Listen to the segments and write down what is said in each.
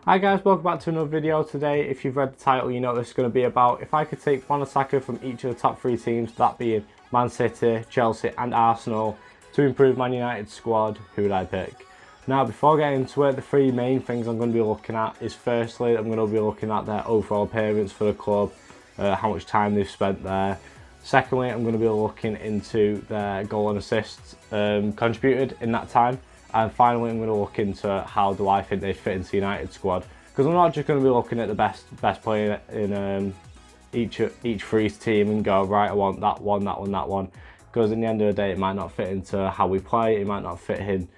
Hi guys, welcome back to another video. Today, if you've read the title, you know what this is going to be about. If I could take one attacker from each of the top three teams, that being Man City, Chelsea and Arsenal, to improve Man United's squad, who would I pick? Now, before getting into it, the three main things I'm going to be looking at is firstly, I'm going to be looking at their overall appearance for the club, how much time they've spent there. Secondly, I'm going to be looking into their goal and assists contributed in that time. And finally, I'm going to look into how do I think they fit into United squad. Because I'm not just going to be looking at the best player in each for each team and go, right, I want that one, that one, that one. Because in the end of the day, it might not fit into how we play. It might not fit in.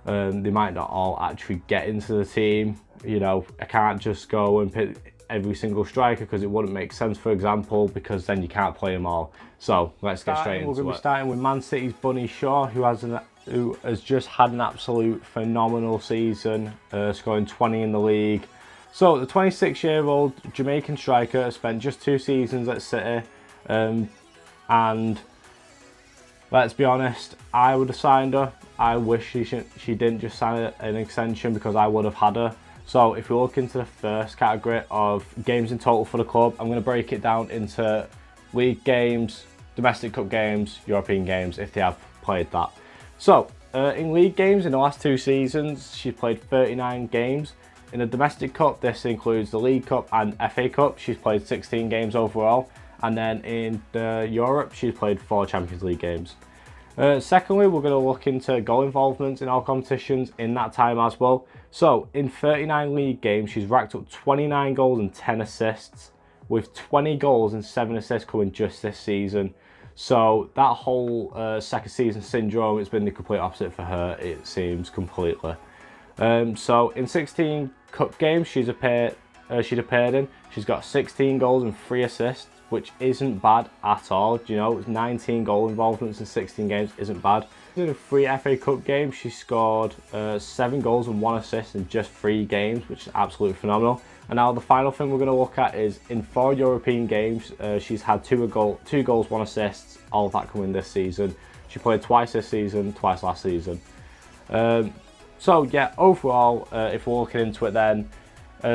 They might not all actually get into the team. You know, I can't just go and pick every single striker because it wouldn't make sense, for example, because then you can't play them all. So let's get straight into it. We're going to be starting with Man City's Bunny Shaw, who has just had an absolute phenomenal season, scoring 20 in the league. So the 26-year-old Jamaican striker has spent just 2 seasons at City, and let's be honest, I would have signed her. I wish she didn't just sign an extension because I would have had her. So if we look into the first category of games in total for the club, I'm going to break it down into league games, domestic cup games, European games, if they have played that. So in league games in the last 2 seasons, she's played 39 games. In the domestic cup, this includes the League Cup and FA Cup. She's played 16 games overall. And then in Europe, she's played 4 Champions League games. Secondly, we're going to look into goal involvements in our competitions in that time as well. So in 39 league games, she's racked up 29 goals and 10 assists, with 20 goals and 7 assists coming just this season. So that whole second season syndrome, it's been the complete opposite for her, it seems, completely. So in 16 cup games she'd appeared in, she's got 16 goals and 3 assists, which isn't bad at all. You know, 19 goal involvements in 16 games isn't bad. In 3 FA Cup games, she scored 7 goals and 1 assist in just 3 games, which is absolutely phenomenal. And now the final thing we're going to look at is in 4 European games, she's had 2 goals, 1 assist, all of that coming this season. She played twice this season, twice last season. So yeah, overall, if we're looking into it then,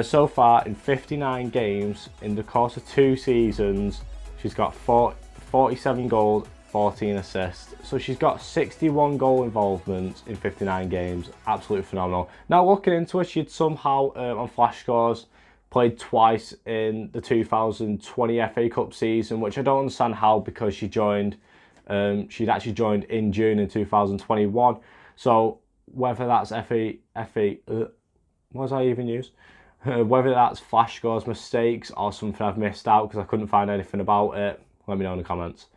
so far in 59 games, in the course of 2 seasons, she's got 47 goals, 14 assists. So she's got 61 goal involvements in 59 games. Absolutely phenomenal. Now looking into it, she'd somehow, on Flash Scores, played twice in the 2020 FA Cup season, which I don't understand how, because she'd actually joined in June in 2021. So whether that's what was I even use? Whether that's Flash Scores mistakes or something I've missed out because I couldn't find anything about it, let me know in the comments.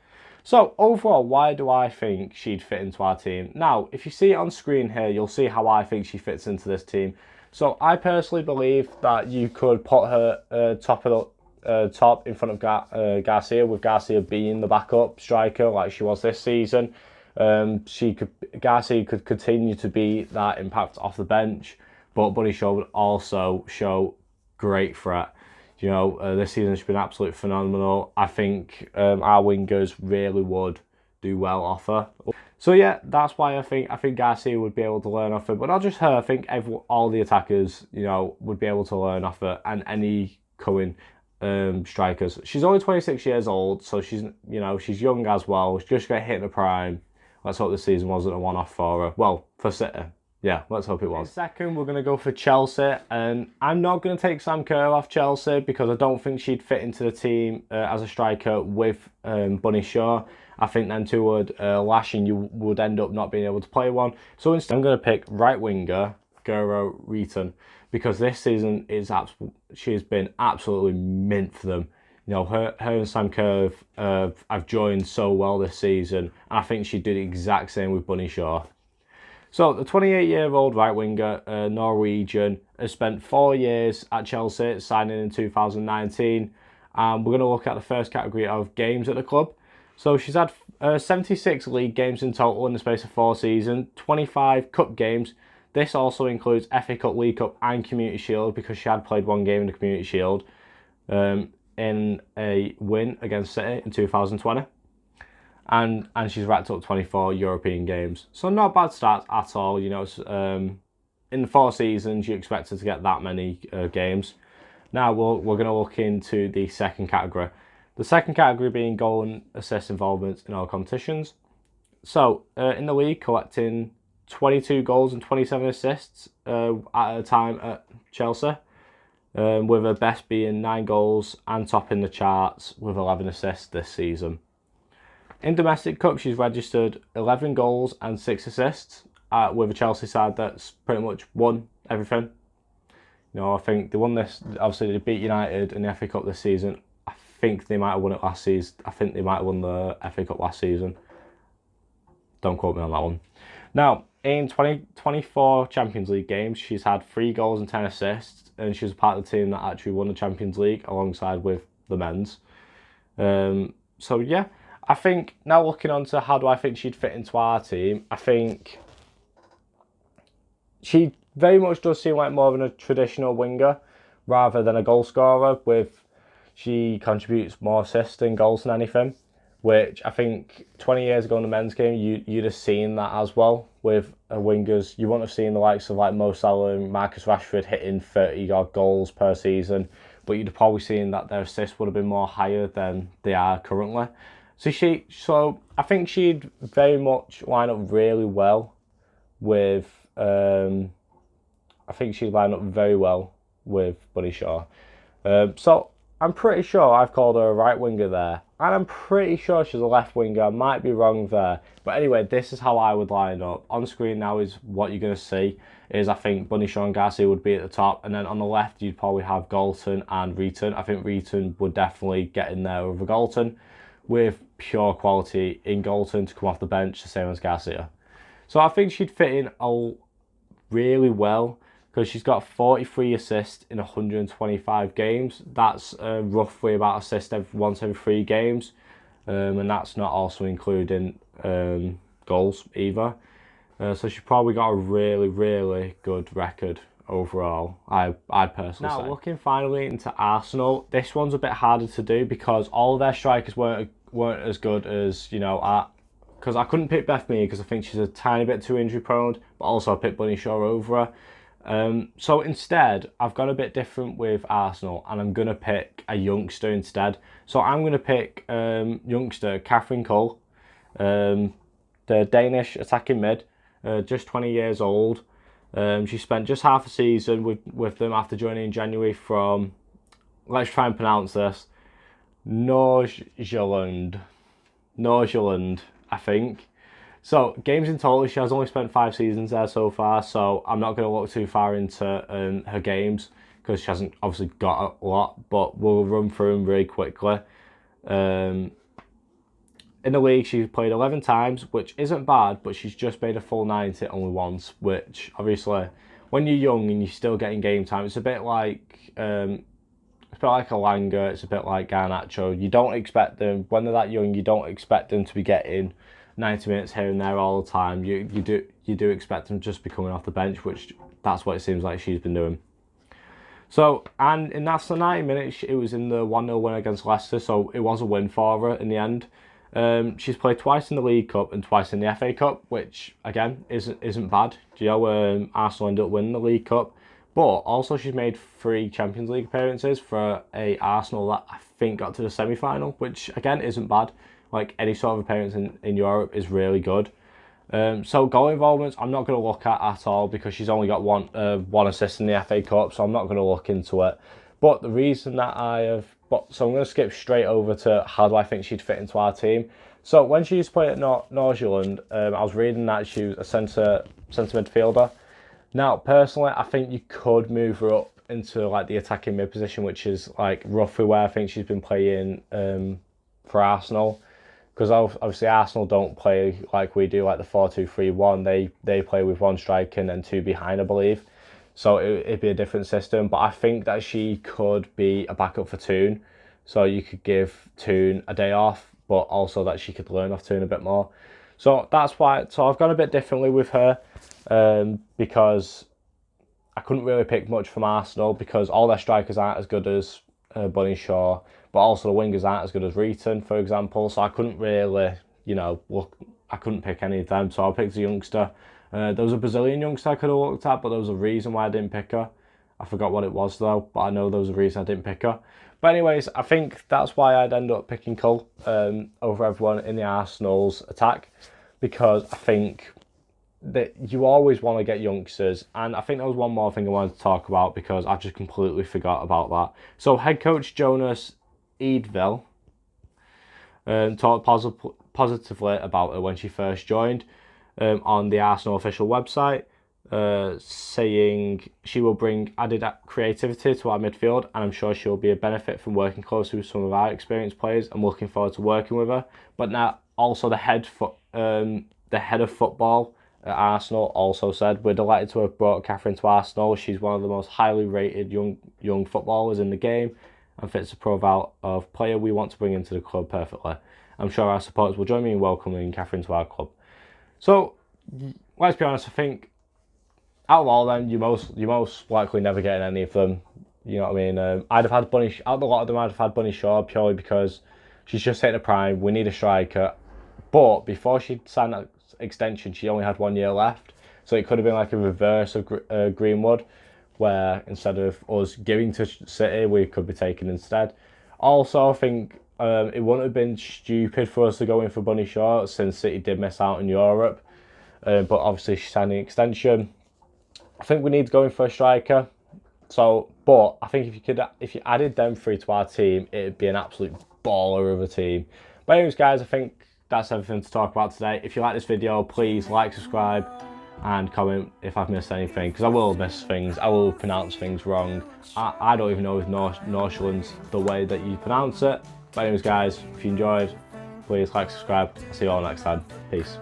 So overall, why do I think she'd fit into our team? Now, if you see it on screen here, you'll see how I think she fits into this team. So I personally believe that you could put her top in front of Garcia, with Garcia being the backup striker like she was this season. Garcia could continue to be that impact off the bench, but Bunny Shaw would also show great threat. You know, this season has been absolutely phenomenal. I think our wingers really would do well off her. So yeah, that's why I think Garcia would be able to learn off her. But not just her, I think all the attackers, you know, would be able to learn off her, and any coming strikers. She's only 26 years old, so she's young as well. She's just got hit in the prime. Let's hope this season wasn't a one-off for her. Well, for City. Yeah, let's hope it was. Second, we're going to go for Chelsea. And I'm not going to take Sam Kerr off Chelsea because I don't think she'd fit into the team as a striker with Bunny Shaw. I think then two would lash and you would end up not being able to play one. So instead, I'm going to pick right winger, Guro Reton, because this season she's been absolutely mint for them. You know, her and Sam Kerr have joined so well this season, and I think she'd do the exact same with Bunny Shaw. So the 28-year-old right winger, Norwegian, has spent 4 years at Chelsea, signing in 2019. We're going to look at the first category of games at the club. So she's had 76 league games in total in the space of 4 seasons, 25 cup games. This also includes FA Cup, League Cup and Community Shield, because she had played 1 game in the Community Shield in a win against City in 2020. And she's racked up 24 European games. So not bad stats at all. You know, in 4 seasons, you expect her to get that many games. Now we're going to look into the second category. The second category being goal and assist involvement in all competitions. So in the league, collecting 22 goals and 27 assists at a time at Chelsea, with her best being 9 goals and topping the charts with 11 assists this season. In domestic cup, she's registered 11 goals and 6 assists with a Chelsea side that's pretty much won everything. You know, I think they won this. Obviously, they beat United in the FA Cup this season. I think they might have won it last season. I think they might have won the FA Cup last season. Don't quote me on that one. Now, in 2024 Champions League games, she's had 3 goals and 10 assists, and she was part of the team that actually won the Champions League alongside with the men's. So yeah, I think now looking on to how do I think she'd fit into our team, I think she very much does seem like more of a traditional winger rather than a goal scorer. She contributes more assists and goals than anything, which I think 20 years ago in the men's game, you'd have seen that as well with wingers. You wouldn't have seen the likes of like Mo Salah and Marcus Rashford hitting 30-odd goals per season, but you'd have probably seen that their assists would have been more higher than they are currently. So I think she'd very much line up really well with. I think she'd line up very well with Bunny Shaw. So I'm pretty sure I've called her a right winger there. And I'm pretty sure she's a left winger. I might be wrong there. But anyway, this is how I would line up. On screen now is what you're going to see. I think Bunny Shaw and Garcia would be at the top. And then on the left, you'd probably have Galton and Reeton. I think Reeton would definitely get in there over Galton, with pure quality in Galton to come off the bench, the same as Garcia. So I think she'd fit in really well, because she's got 43 assists in 125 games. That's roughly about assist once every 3 games. And that's not also including goals either. So she's probably got a really, really good record overall, I'd personally say. Now, looking finally into Arsenal, this one's a bit harder to do because all of their strikers weren't as good as, you know, because I couldn't pick Beth Mead because I think she's a tiny bit too injury prone, but also I picked Bunny Shaw over her. So instead, I've gone a bit different with Arsenal, and I'm going to pick a youngster instead. So I'm going to pick youngster Catherine Cole, the Danish attacking mid, just 20 years old. She spent just half a season with them after joining in January from, let's try and pronounce this, Nordsjælland, I think. So, games in total, she has only spent 5 seasons there so far, so I'm not going to look too far into her games because she hasn't obviously got a lot, but we'll run through them really quickly. In the league, she's played 11 times, which isn't bad, but she's just made a full 90 only once, which obviously, when you're young and you're still getting game time, it's a bit like Alanga, it's a bit like Garnacho. You don't expect them, when they're that young, you don't expect them to be getting 90 minutes here and there all the time. You do expect them just to be coming off the bench, which that's what it seems like she's been doing. So, and in that 90 minutes, it was in the 1-0 win against Leicester, so it was a win for her in the end. She's played twice in the League Cup and twice in the FA Cup, which again isn't bad. You know, Arsenal ended up winning the League Cup, but also she's made 3 Champions League appearances for a Arsenal that I think got to the semi-final, which again isn't bad. Like, any sort of appearance in Europe is really good. So goal involvements, I'm not going to look at all because she's only got one assist in the FA Cup, so I'm not going to look into it. But the reason that so I'm going to skip straight over to how do I think she'd fit into our team. So when she used to play at Nordsjælland, I was reading that she was a centre midfielder. Now, personally, I think you could move her up into like the attacking mid position, which is like roughly where I think she's been playing for Arsenal. Because obviously Arsenal don't play like we do, like the 4-2-3-1. They play with 1 striker and then 2 behind, I believe. So it'd be a different system. But I think that she could be a backup for Toon. So you could give Toon a day off, but also that she could learn off Toon a bit more. So that's why. So I've gone a bit differently with her because I couldn't really pick much from Arsenal because all their strikers aren't as good as Bunny Shaw. But also the wingers aren't as good as Reeton, for example. So I couldn't really, you know, I couldn't pick any of them. So I picked a youngster. There was a Brazilian youngster I could have looked at, but there was a reason why I didn't pick her. I forgot what it was though, but I know there was a reason I didn't pick her. But anyways, I think that's why I'd end up picking Cull over everyone in the Arsenal's attack, because I think that you always want to get youngsters, and I think there was one more thing I wanted to talk about because I just completely forgot about that. So head coach Jonas Eidevall talked positively about her when she first joined on the Arsenal official website, saying she will bring added creativity to our midfield, and I'm sure she'll be a benefit from working closely with some of our experienced players. I'm looking forward to working with her. But now also the head of football at Arsenal also said, we're delighted to have brought Catherine to Arsenal. She's one of the most highly rated young footballers in the game and fits the profile of player we want to bring into the club perfectly. I'm sure our supporters will join me in welcoming Catherine to our club. So let's be honest, I think out of all them, you're most likely never getting any of them. You know what I mean? I'd have had Bunny. Out of a lot of them, I'd have had Bunny Shaw purely because she's just hitting a prime. We need a striker. But before she signed that extension, she only had 1 year left, so it could have been like a reverse of Greenwood, where instead of us giving to City, we could be taken instead. Also, I think it wouldn't have been stupid for us to go in for Bunny Shaw since City did miss out in Europe, but obviously she signed an extension. I think we need to go in for a striker. So, but I think if you added them three to our team, it'd be an absolute baller of a team. But anyways, guys, I think that's everything to talk about today. If you like this video, please like, subscribe, and comment if I've missed anything, because I will miss things. I will pronounce things wrong. I don't even know if Northland's the way that you pronounce it. But anyways, guys, if you enjoyed, please like, subscribe. I'll see you all next time. Peace.